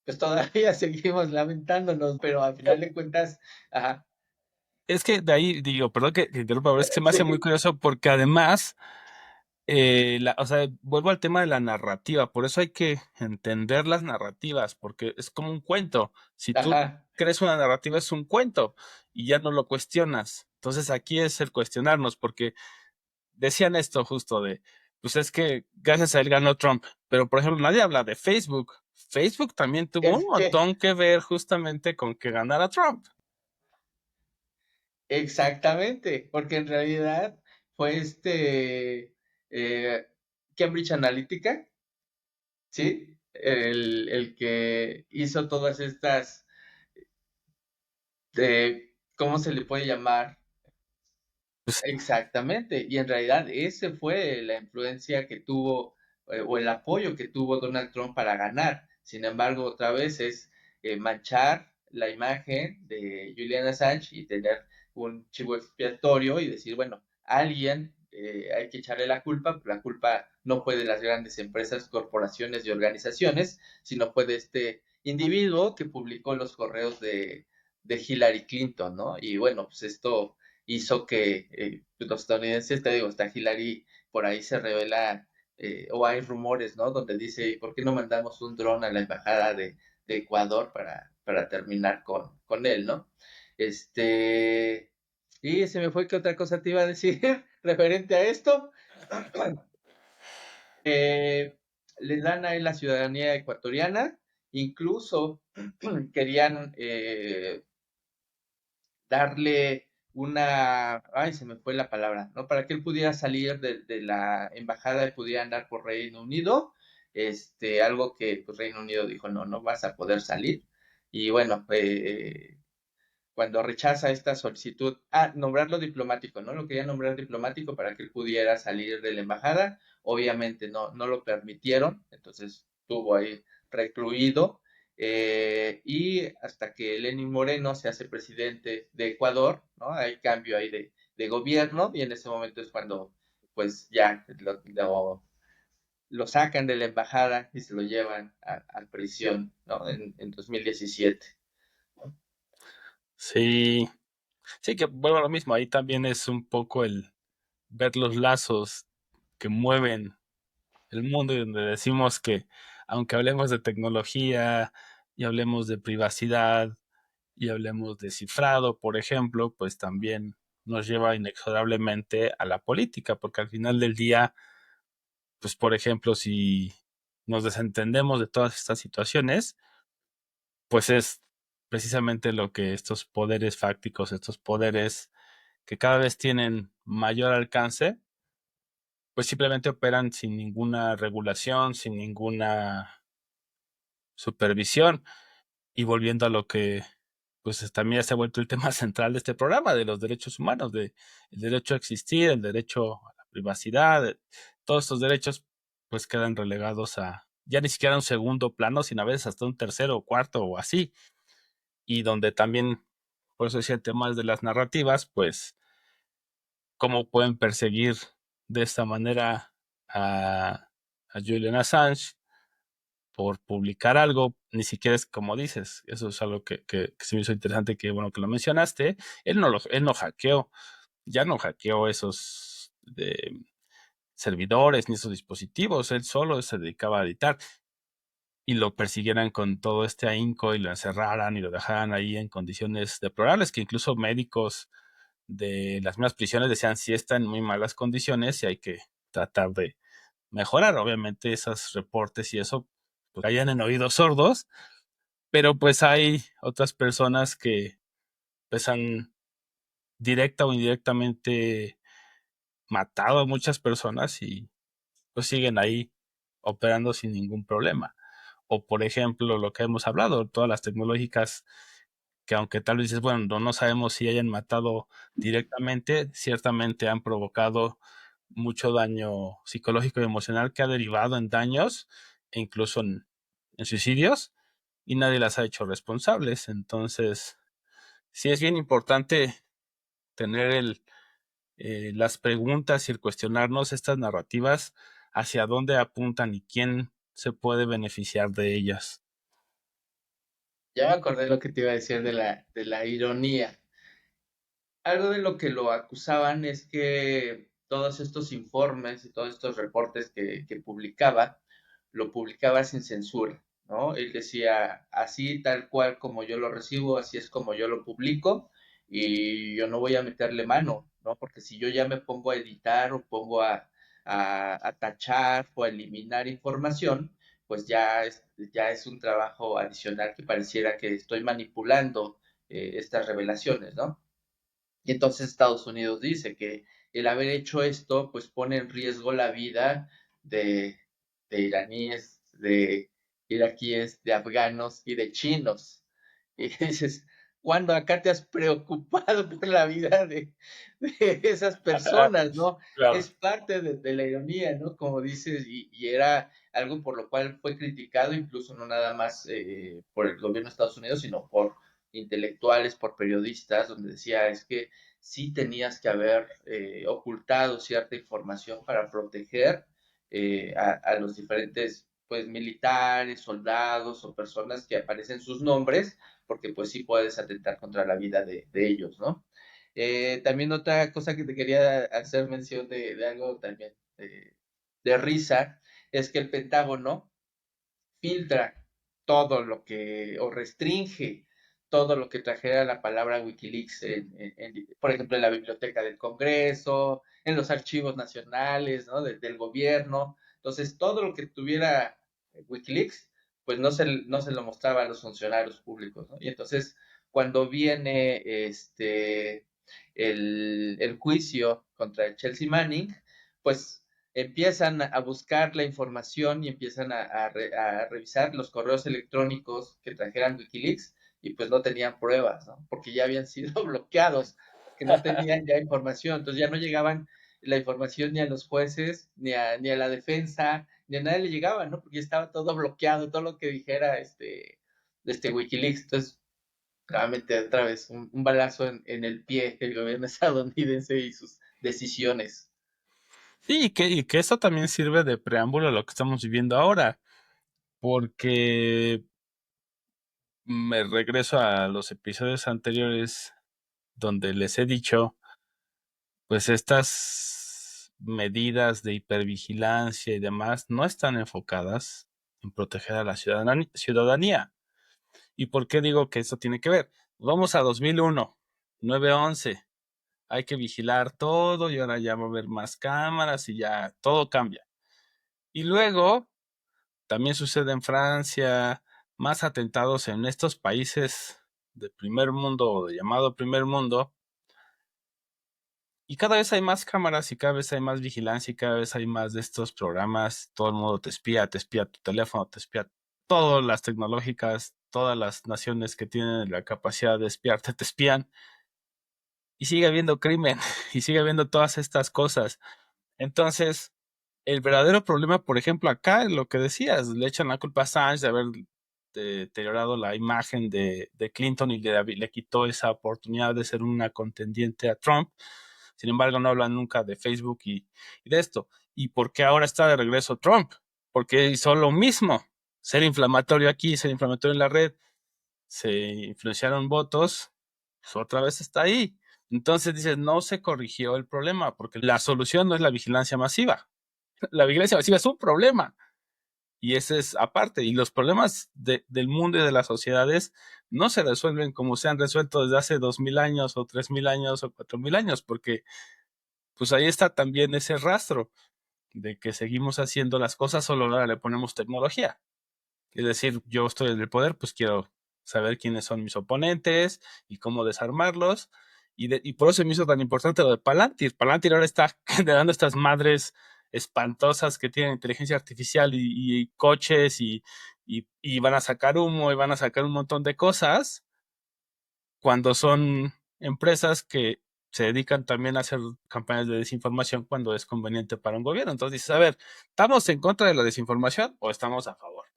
pues todavía seguimos lamentándonos, pero al final de cuentas, ajá, Es que de ahí digo, perdón que te interrumpa, pero es que se me hace muy sí, curioso porque además, o sea, vuelvo al tema de la narrativa, por eso hay que entender las narrativas, porque es como un cuento. Si tú ajá, crees una narrativa, es un cuento y ya no lo cuestionas. Entonces aquí es el cuestionarnos, porque decían esto justo de, pues es que gracias a él ganó Trump, pero por ejemplo nadie habla de Facebook. Facebook también tuvo un es que montón que ver justamente con que ganara Trump. exactamente, porque en realidad fue eh, Cambridge Analytica, ¿sí? El que hizo todas estas, ¿cómo se le puede llamar? Pues Exactamente, y en realidad ese fue la influencia que tuvo, o el apoyo que tuvo Donald Trump para ganar. Sin embargo, otra vez es manchar la imagen de Julian Assange y tener un chivo expiatorio y decir, bueno, alguien hay que echarle la culpa, pero la culpa no fue de las grandes empresas, corporaciones y organizaciones, sino fue de este individuo que publicó los correos de Hillary Clinton, ¿no? Y bueno, pues esto hizo que los estadounidenses, te digo, hasta Hillary por ahí se revela, o hay rumores, ¿no? Donde dice, ¿por qué no mandamos un dron a la embajada de Ecuador para terminar con él, ¿no? Este, y se me fue que otra cosa te iba a decir referente a esto. Le dan a él la ciudadanía ecuatoriana, incluso querían darle ay, se me fue la palabra, ¿no? Para que él pudiera salir de la embajada y pudiera andar por Reino Unido, algo que pues Reino Unido dijo, no, no vas a poder salir. Y bueno, cuando rechaza esta solicitud, nombrarlo diplomático, ¿no? Lo quería nombrar diplomático para que él pudiera salir de la embajada, obviamente no lo permitieron, entonces estuvo ahí recluido, y hasta que Lenín Moreno se hace presidente de Ecuador, ¿no? Hay cambio ahí de gobierno, y en ese momento es cuando pues ya lo sacan de la embajada y se lo llevan a prisión, ¿no? En 2017. sí, sí, que vuelvo a lo mismo, ahí también es un poco el ver los lazos que mueven el mundo, y donde decimos que aunque hablemos de tecnología y hablemos de privacidad y hablemos de cifrado, por ejemplo, pues también nos lleva inexorablemente a la política, porque al final del día, pues por ejemplo, si nos desentendemos de todas estas situaciones, pues es precisamente lo que estos poderes fácticos, estos poderes que cada vez tienen mayor alcance, pues simplemente operan sin ninguna regulación, sin ninguna supervisión. Y volviendo a lo que pues también se ha vuelto el tema central de este programa, de los derechos humanos, de el derecho a existir, el derecho a la privacidad, todos estos derechos pues quedan relegados a ya ni siquiera un segundo plano, sino a veces hasta un tercero o cuarto o así. Y donde también, por eso decía el tema de las narrativas, pues cómo pueden perseguir de esta manera a Julian Assange por publicar algo, ni siquiera es como dices, eso es algo que se me hizo interesante, que bueno que lo mencionaste, él no hackeó, ya no hackeó esos servidores ni esos dispositivos, él solo se dedicaba a editar y lo persiguieran con todo este ahínco y lo encerraran y lo dejaran ahí en condiciones deplorables, que incluso médicos de las mismas prisiones decían sí está en muy malas condiciones y hay que tratar de mejorar. Obviamente esos reportes y eso pues, caían en oídos sordos, pero pues hay otras personas que pues han directa o indirectamente matado a muchas personas y pues siguen ahí operando sin ningún problema. O por ejemplo, lo que hemos hablado, todas las tecnológicas que aunque tal vez dices, bueno, no sabemos si hayan matado directamente, ciertamente han provocado mucho daño psicológico y emocional que ha derivado en daños e incluso en suicidios y nadie las ha hecho responsables. Entonces, sí es bien importante tener las preguntas y el cuestionarnos estas narrativas hacia dónde apuntan y quién se puede beneficiar de ellas. Ya me acordé lo que te iba a decir de la ironía. Algo de lo que lo acusaban es que todos estos informes y todos estos reportes que publicaba, lo publicaba sin censura, ¿no? Él decía, así tal cual como yo lo recibo, así es como yo lo publico y yo no voy a meterle mano, ¿no? Porque si yo ya me pongo a editar o pongo a tachar o a eliminar información, pues ya es un trabajo adicional que pareciera que estoy manipulando estas revelaciones, ¿no? Y entonces Estados Unidos dice que el haber hecho esto, pues pone en riesgo la vida de, de iraníes, de iraquíes, de afganos y de chinos. Y dices, ¿cuándo acá te has preocupado por la vida de esas personas, no? Claro. Es parte de la ironía, ¿no? Como dices, y era algo por lo cual fue criticado, incluso no nada más por el gobierno de Estados Unidos, sino por intelectuales, por periodistas, donde decía es que sí tenías que haber ocultado cierta información para proteger a los diferentes pues militares, soldados o personas que aparecen sus nombres, porque pues sí puedes atentar contra la vida de ellos, ¿no? También otra cosa que te quería hacer mención de algo también de risa, es que el Pentágono filtra todo lo que, o restringe todo lo que trajera la palabra Wikileaks, por ejemplo, en la biblioteca del Congreso, en los archivos nacionales, ¿no? Del gobierno. Entonces, todo lo que tuviera Wikileaks, pues no se lo mostraba a los funcionarios públicos, ¿no? Y entonces, cuando viene el juicio contra Chelsea Manning, pues empiezan a buscar la información y empiezan a revisar los correos electrónicos que trajeran Wikileaks y pues no tenían pruebas, ¿no? Porque ya habían sido bloqueados, que no tenían ya información, entonces ya no llegaban la información ni a los jueces, ni a la defensa, ni a nadie le llegaba, ¿no? Porque estaba todo bloqueado, todo lo que dijera Wikileaks. Entonces, realmente otra vez un balazo en el pie del gobierno estadounidense y sus decisiones. Sí, y que eso también sirve de preámbulo a lo que estamos viviendo ahora, porque me regreso a los episodios anteriores donde les he dicho, pues estas medidas de hipervigilancia y demás no están enfocadas en proteger a la ciudadanía. ¿Y por qué digo que eso tiene que ver? Vamos a 2001, 9/11. Hay que vigilar todo y ahora ya va a haber más cámaras y ya todo cambia. Y luego también sucede en Francia, más atentados en estos países de primer mundo o de llamado primer mundo. Y cada vez hay más cámaras y cada vez hay más vigilancia y cada vez hay más de estos programas. Todo el mundo te espía tu teléfono, te espía todas las tecnológicas, todas las naciones que tienen la capacidad de espiarte, te espían. Y sigue habiendo crimen y sigue habiendo todas estas cosas. Entonces, el verdadero problema, por ejemplo, acá, lo que decías, le echan la culpa a Assange de haber deteriorado la imagen de Clinton y le quitó esa oportunidad de ser una contendiente a Trump. Sin embargo, no hablan nunca de Facebook y de esto. ¿Y por qué ahora está de regreso Trump? Porque hizo lo mismo. Ser inflamatorio aquí, ser inflamatorio en la red. Se influenciaron votos, pues otra vez está ahí. Entonces dices, no se corrigió el problema, porque la solución no es la vigilancia masiva. La vigilancia masiva es un problema. Y ese es aparte. Y los problemas del mundo y de las sociedades no se resuelven como se han resuelto desde hace 2000 años o 3000 años o 4000 años, porque pues ahí está también ese rastro de que seguimos haciendo las cosas, solo ahora le ponemos tecnología. Es decir, yo estoy en el poder, pues quiero saber quiénes son mis oponentes y cómo desarmarlos. Y por eso me hizo tan importante lo de Palantir. Palantir ahora está generando estas madres espantosas que tienen inteligencia artificial y coches y van a sacar humo y van a sacar un montón de cosas cuando son empresas que se dedican también a hacer campañas de desinformación cuando es conveniente para un gobierno. Entonces dices, a ver, ¿estamos en contra de la desinformación o estamos a favor?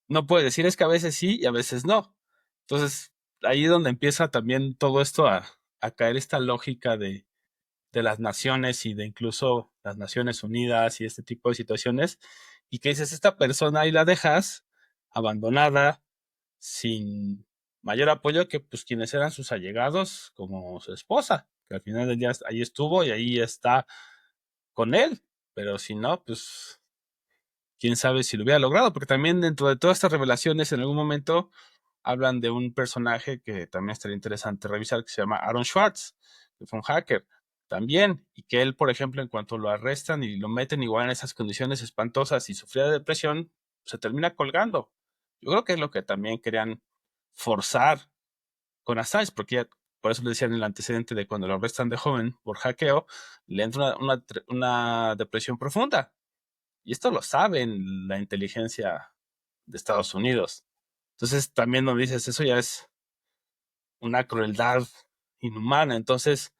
No puede decir, es que a veces sí y a veces no. Entonces, ahí es donde empieza también todo esto a caer esta lógica de las naciones y de incluso las Naciones Unidas y este tipo de situaciones. Y que dices, esta persona ahí la dejas abandonada, sin mayor apoyo que pues quienes eran sus allegados, como su esposa, que al final del día ahí estuvo y ahí está con él. Pero si no, pues quién sabe si lo hubiera logrado, porque también dentro de todas estas revelaciones en algún momento hablan de un personaje que también estaría interesante revisar, que se llama Aaron Schwartz, que fue un hacker también, y que él, por ejemplo, en cuanto lo arrestan y lo meten igual en esas condiciones espantosas y sufría de depresión, se termina colgando. Yo creo que es lo que también querían forzar con Assange, porque ya, por eso le decían el antecedente de cuando lo arrestan de joven por hackeo, le entra una depresión profunda. Y esto lo saben la inteligencia de Estados Unidos. Entonces también nos dices, eso ya es una crueldad inhumana. Entonces,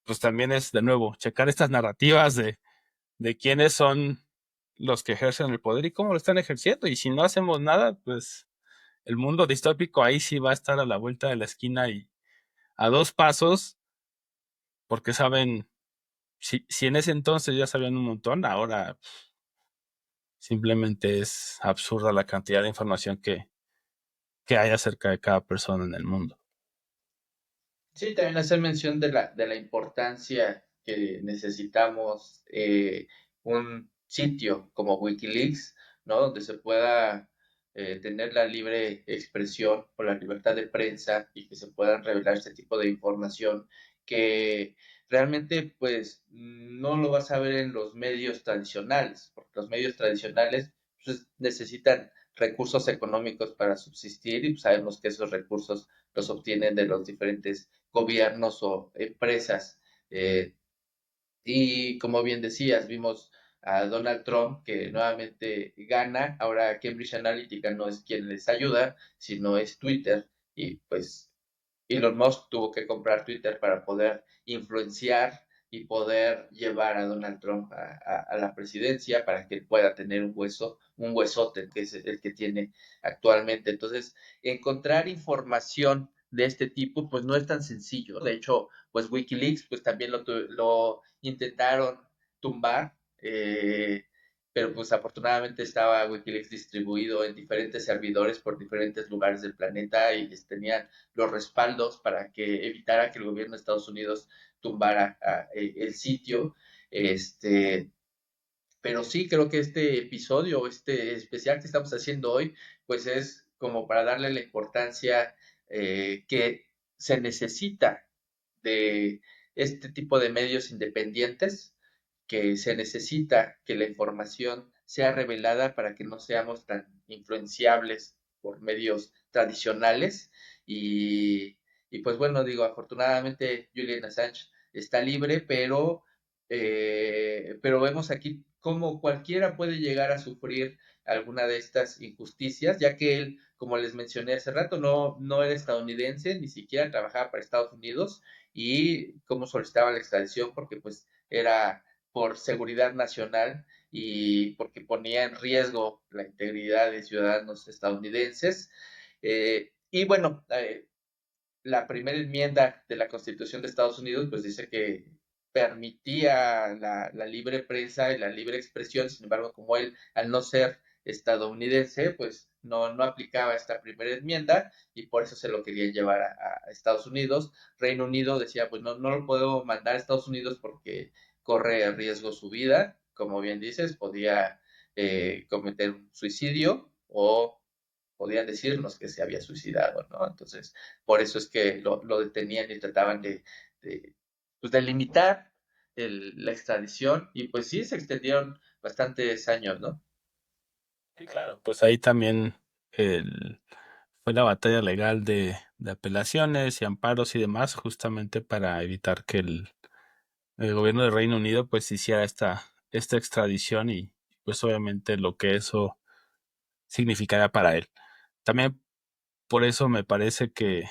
pues también es de nuevo checar estas narrativas de quiénes son los que ejercen el poder y cómo lo están ejerciendo. Y si no hacemos nada, pues el mundo distópico ahí sí va a estar a la vuelta de la esquina y a dos pasos, porque saben, si en ese entonces ya sabían un montón, ahora simplemente es absurda la cantidad de información que hay acerca de cada persona en el mundo. Sí, también hacer mención de la importancia que necesitamos un sitio como Wikileaks, ¿no? Donde se pueda tener la libre expresión o la libertad de prensa y que se puedan revelar este tipo de información que realmente pues no lo vas a ver en los medios tradicionales, porque los medios tradicionales pues, necesitan recursos económicos para subsistir y pues, sabemos que esos recursos los obtienen de los diferentes gobiernos o empresas. Y como bien decías, vimos a Donald Trump que nuevamente gana. Ahora Cambridge Analytica no es quien les ayuda, sino es Twitter. Y pues Elon Musk tuvo que comprar Twitter para poder influenciar y poder llevar a Donald Trump a la presidencia para que él pueda tener un huesote que es el que tiene actualmente. Entonces, encontrar información de este tipo, pues no es tan sencillo. De hecho, pues Wikileaks, pues también lo intentaron tumbar, pero pues afortunadamente estaba Wikileaks distribuido en diferentes servidores por diferentes lugares del planeta y tenían los respaldos para que evitara que el gobierno de Estados Unidos tumbara el sitio. Pero sí creo que este episodio, este especial que estamos haciendo hoy, pues es como para darle la importancia que se necesita de este tipo de medios independientes, que se necesita que la información sea revelada para que no seamos tan influenciables por medios tradicionales. Y, y pues bueno, digo, afortunadamente Julian Assange está libre, pero vemos aquí cómo cualquiera puede llegar a sufrir alguna de estas injusticias, ya que él, como les mencioné hace rato, no era estadounidense, ni siquiera trabajaba para Estados Unidos, y cómo solicitaba la extradición porque pues era por seguridad nacional y porque ponía en riesgo la integridad de ciudadanos estadounidenses. Y bueno, la primera enmienda de la Constitución de Estados Unidos pues dice que permitía la libre prensa y la libre expresión. Sin embargo, como él, al no ser estadounidense, pues no aplicaba esta primera enmienda y por eso se lo querían llevar a Estados Unidos. Reino Unido decía, pues no lo puedo mandar a Estados Unidos porque corre riesgo su vida. Como bien dices, podía cometer un suicidio o podían decirnos que se había suicidado, ¿no? Entonces, por eso es que lo detenían y trataban de, pues de limitar la extradición y pues sí, se extendieron bastantes años, ¿no? Sí, claro. Pues ahí también el, fue la batalla legal de apelaciones y amparos y demás, justamente para evitar que el gobierno del Reino Unido pues hiciera esta extradición y pues obviamente lo que eso significará para él. También por eso me parece que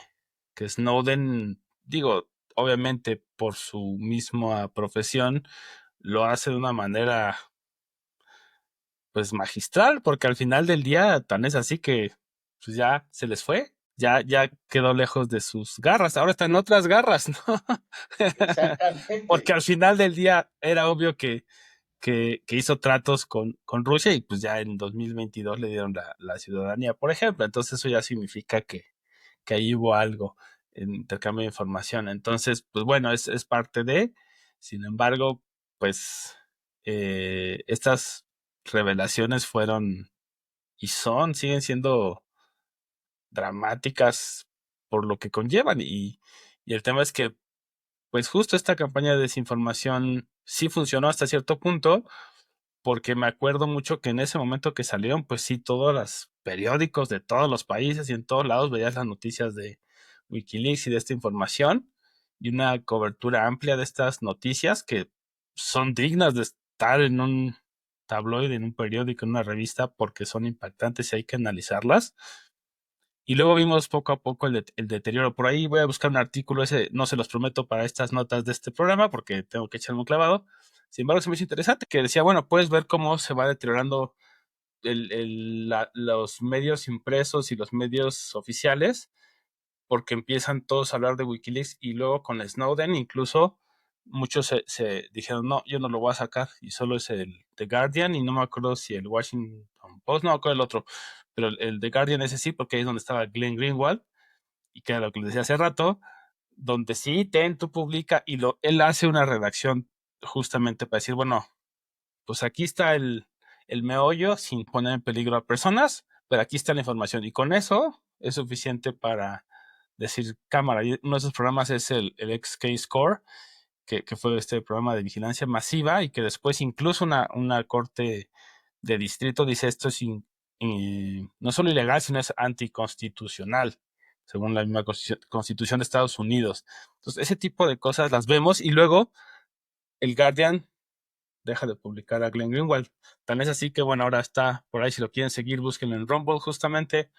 Snowden, digo, obviamente por su misma profesión, lo hace de una manera pues magistral, porque al final del día tan es así que pues ya se les fue, ya quedó lejos de sus garras, ahora están otras garras, ¿no? Porque Exactamente. al final del día era obvio que hizo tratos con Rusia y pues ya en 2022 le dieron la ciudadanía, por ejemplo. Entonces eso ya significa que ahí hubo algo en intercambio de información. Entonces, pues bueno, es parte de, sin embargo, pues estas revelaciones fueron y siguen siendo dramáticas por lo que conllevan y el tema es que pues justo esta campaña de desinformación sí funcionó hasta cierto punto, porque me acuerdo mucho que en ese momento que salieron, pues sí, todos los periódicos de todos los países y en todos lados veías las noticias de Wikileaks y de esta información y una cobertura amplia de estas noticias que son dignas de estar en un tabloide, en un periódico, en una revista, porque son impactantes y hay que analizarlas. Y luego vimos poco a poco el deterioro. Por ahí voy a buscar un artículo, ese no se los prometo para estas notas de este programa porque tengo que echarme un clavado. Sin embargo, se me hizo interesante que decía, bueno, puedes ver cómo se va deteriorando los medios impresos y los medios oficiales, porque empiezan todos a hablar de Wikileaks y luego con Snowden incluso muchos se dijeron, no, yo no lo voy a sacar y solo es el The Guardian y no me acuerdo si el Washington Post, no me acuerdo el otro, pero el The Guardian ese sí, porque ahí es donde estaba Glenn Greenwald y que era lo que les decía hace rato, donde sí, tú publica y él hace una redacción justamente para decir, bueno, pues aquí está el meollo sin poner en peligro a personas, pero aquí está la información y con eso es suficiente para decir cámara. Y uno de esos programas es el XK-Score, que fue este programa de vigilancia masiva y que después incluso una corte de distrito dice esto es no solo ilegal, sino es anticonstitucional, según la misma constitución de Estados Unidos. Entonces, ese tipo de cosas las vemos y luego el Guardian deja de publicar a Glenn Greenwald. Tan es así que, bueno, ahora está por ahí, si lo quieren seguir, búsquenlo en Rumble justamente.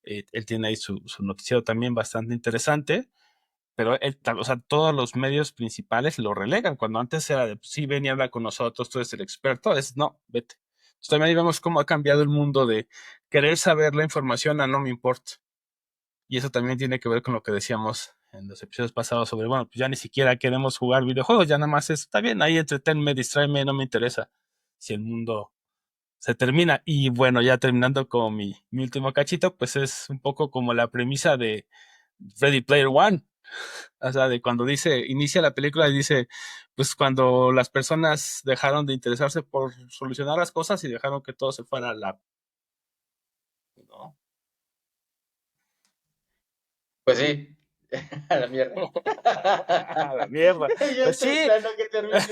Él tiene ahí su noticiero también bastante interesante, pero o sea, todos los medios principales lo relegan, cuando antes era de, sí, ven y habla con nosotros, tú eres el experto, es, no, vete. Entonces también ahí vemos cómo ha cambiado el mundo de querer saber la información a no me importa. Y eso también tiene que ver con lo que decíamos en los episodios pasados sobre, bueno, pues ya ni siquiera queremos jugar videojuegos, ya nada más está bien, ahí entretenme, distráeme, no me interesa si el mundo se termina. Y bueno, ya terminando con mi último cachito, pues es un poco como la premisa de Ready Player One. O sea, de cuando inicia la película y dice, pues cuando las personas dejaron de interesarse por solucionar las cosas y dejaron que todo se fuera a la, ¿no? Pues sí, a la mierda. A la mierda. Yo Pues estoy sí. esperando que termines.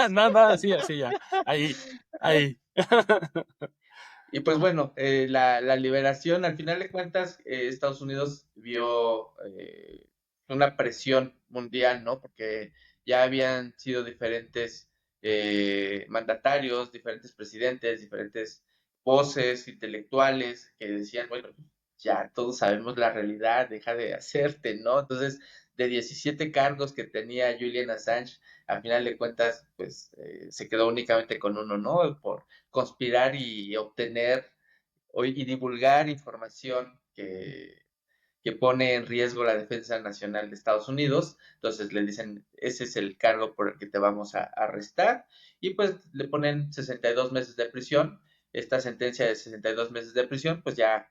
No, no, así, así ya. Ahí, ahí. Y pues bueno, la liberación, al final de cuentas, Estados Unidos vio una presión mundial, ¿no? Porque ya habían sido diferentes mandatarios, diferentes presidentes, diferentes voces intelectuales que decían, bueno, ya todos sabemos la realidad, deja de hacerte, ¿no? Entonces, de 17 cargos que tenía Julian Assange, al final de cuentas, pues se quedó únicamente con uno, ¿no? Por conspirar y obtener y divulgar información que pone en riesgo la defensa nacional de Estados Unidos. Entonces le dicen, ese es el cargo por el que te vamos a arrestar. Y pues le ponen 62 meses de prisión. Esta sentencia de 62 meses de prisión, pues ya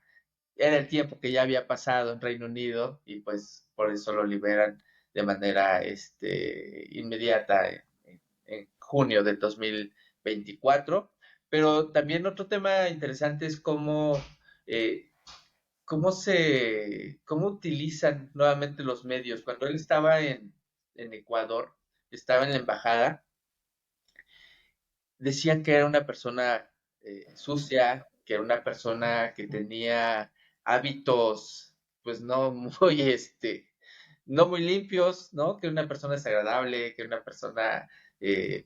era el tiempo que ya había pasado en Reino Unido y pues por eso lo liberan de manera inmediata en junio del 2024. Pero también otro tema interesante es eh, cómo utilizan nuevamente los medios. Cuando él estaba en Ecuador, estaba en la embajada, decían que era una persona sucia, que era una persona que tenía hábitos, pues no muy, no muy limpios, ¿no? Que era una persona desagradable, que era una persona,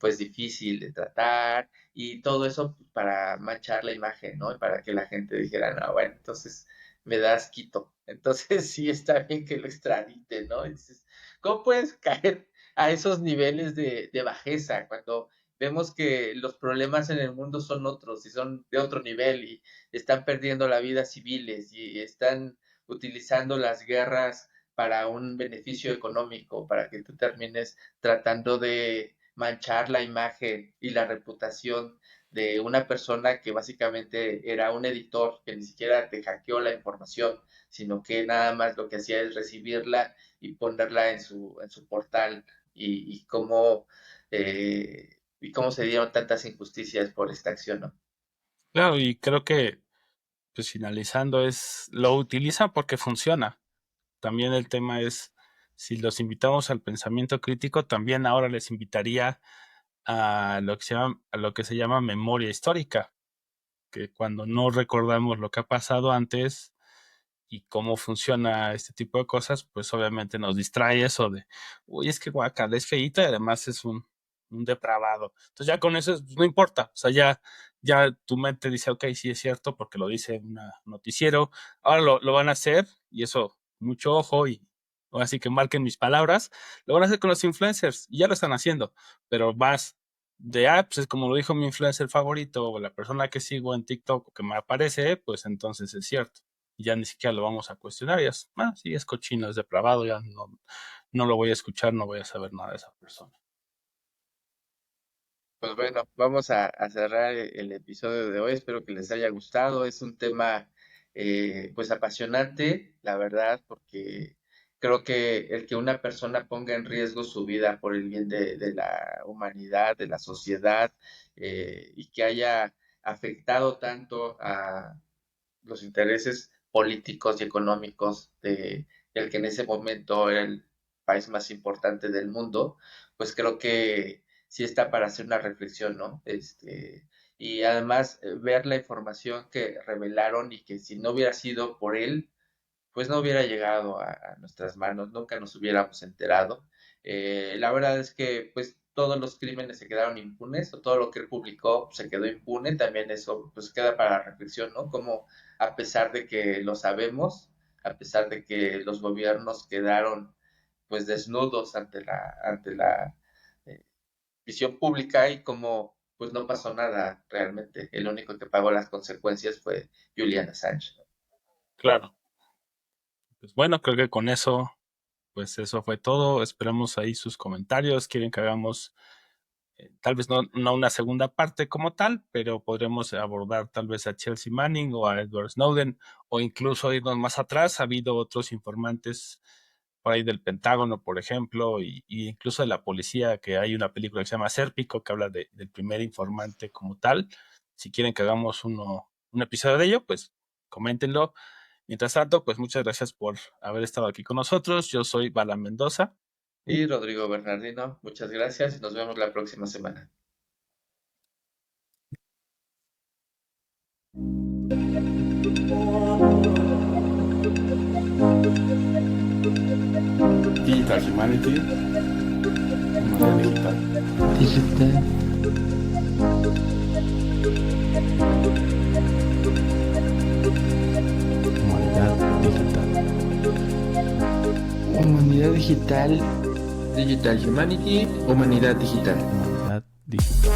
pues difícil de tratar y todo eso para manchar la imagen, ¿no? Y para que la gente dijera, no, bueno, entonces me das quito. Entonces sí está bien que lo extradite, ¿no? Y dices, ¿cómo puedes caer a esos niveles de bajeza cuando vemos que los problemas en el mundo son otros y son de otro nivel y están perdiendo la vida civiles y están utilizando las guerras para un beneficio económico, para que tú termines tratando de manchar la imagen y la reputación de una persona que básicamente era un editor que ni siquiera te hackeó la información, sino que nada más lo que hacía es recibirla y ponerla en su portal y cómo se dieron tantas injusticias por esta acción, ¿no? Claro, y creo que, pues finalizando, lo utilizan porque funciona. También el tema es, si los invitamos al pensamiento crítico, también ahora les invitaría a lo que se llama memoria histórica, que cuando no recordamos lo que ha pasado antes y cómo funciona este tipo de cosas, pues obviamente nos distrae eso de, uy, es que guacal es feíto y además es un depravado. Entonces ya con eso no importa, o sea, ya tu mente dice, ok, sí es cierto, porque lo dice un noticiero, ahora lo van a hacer, y eso, mucho ojo, y así que marquen mis palabras, lo van a hacer con los influencers, y ya lo están haciendo, pero vas de apps, es como lo dijo mi influencer favorito, o la persona que sigo en TikTok o que me aparece, pues entonces es cierto y ya ni siquiera lo vamos a cuestionar, ya es, sí, es cochino, es depravado, ya no lo voy a escuchar, no voy a saber nada de esa persona. Pues bueno, vamos a cerrar el episodio de hoy. Espero que les haya gustado. Es un tema pues apasionante, la verdad, porque creo que el que una persona ponga en riesgo su vida por el bien de la humanidad, de la sociedad, y que haya afectado tanto a los intereses políticos y económicos del que en ese momento era el país más importante del mundo, pues creo que sí está para hacer una reflexión, ¿no? Y además ver la información que revelaron y que si no hubiera sido por él, pues no hubiera llegado a nuestras manos, nunca nos hubiéramos enterado. La verdad es que pues todos los crímenes se quedaron impunes, o todo lo que él publicó se quedó impune, también eso pues queda para la reflexión, ¿no? Como a pesar de que lo sabemos, a pesar de que los gobiernos quedaron pues desnudos ante la eh, visión pública y como pues no pasó nada realmente, el único que pagó las consecuencias fue Julian Assange. Claro. Pues bueno, creo que con eso, pues eso fue todo. Esperamos ahí sus comentarios. Quieren que hagamos, tal vez no una segunda parte como tal, pero podremos abordar tal vez a Chelsea Manning o a Edward Snowden, o incluso irnos más atrás. Ha habido otros informantes por ahí del Pentágono, por ejemplo, y incluso de la policía, que hay una película que se llama Sérpico, que habla del primer informante como tal. Si quieren que hagamos un episodio de ello, pues coméntenlo. Mientras tanto, pues muchas gracias por haber estado aquí con nosotros. Yo soy Bala Mendoza. Y Rodrigo Bernardino, muchas gracias y nos vemos la próxima semana. Digital Humanity, humanidad digital. Digital. Humanidad digital. Humanidad digital. Digital Humanity, humanidad digital. Humanidad digital.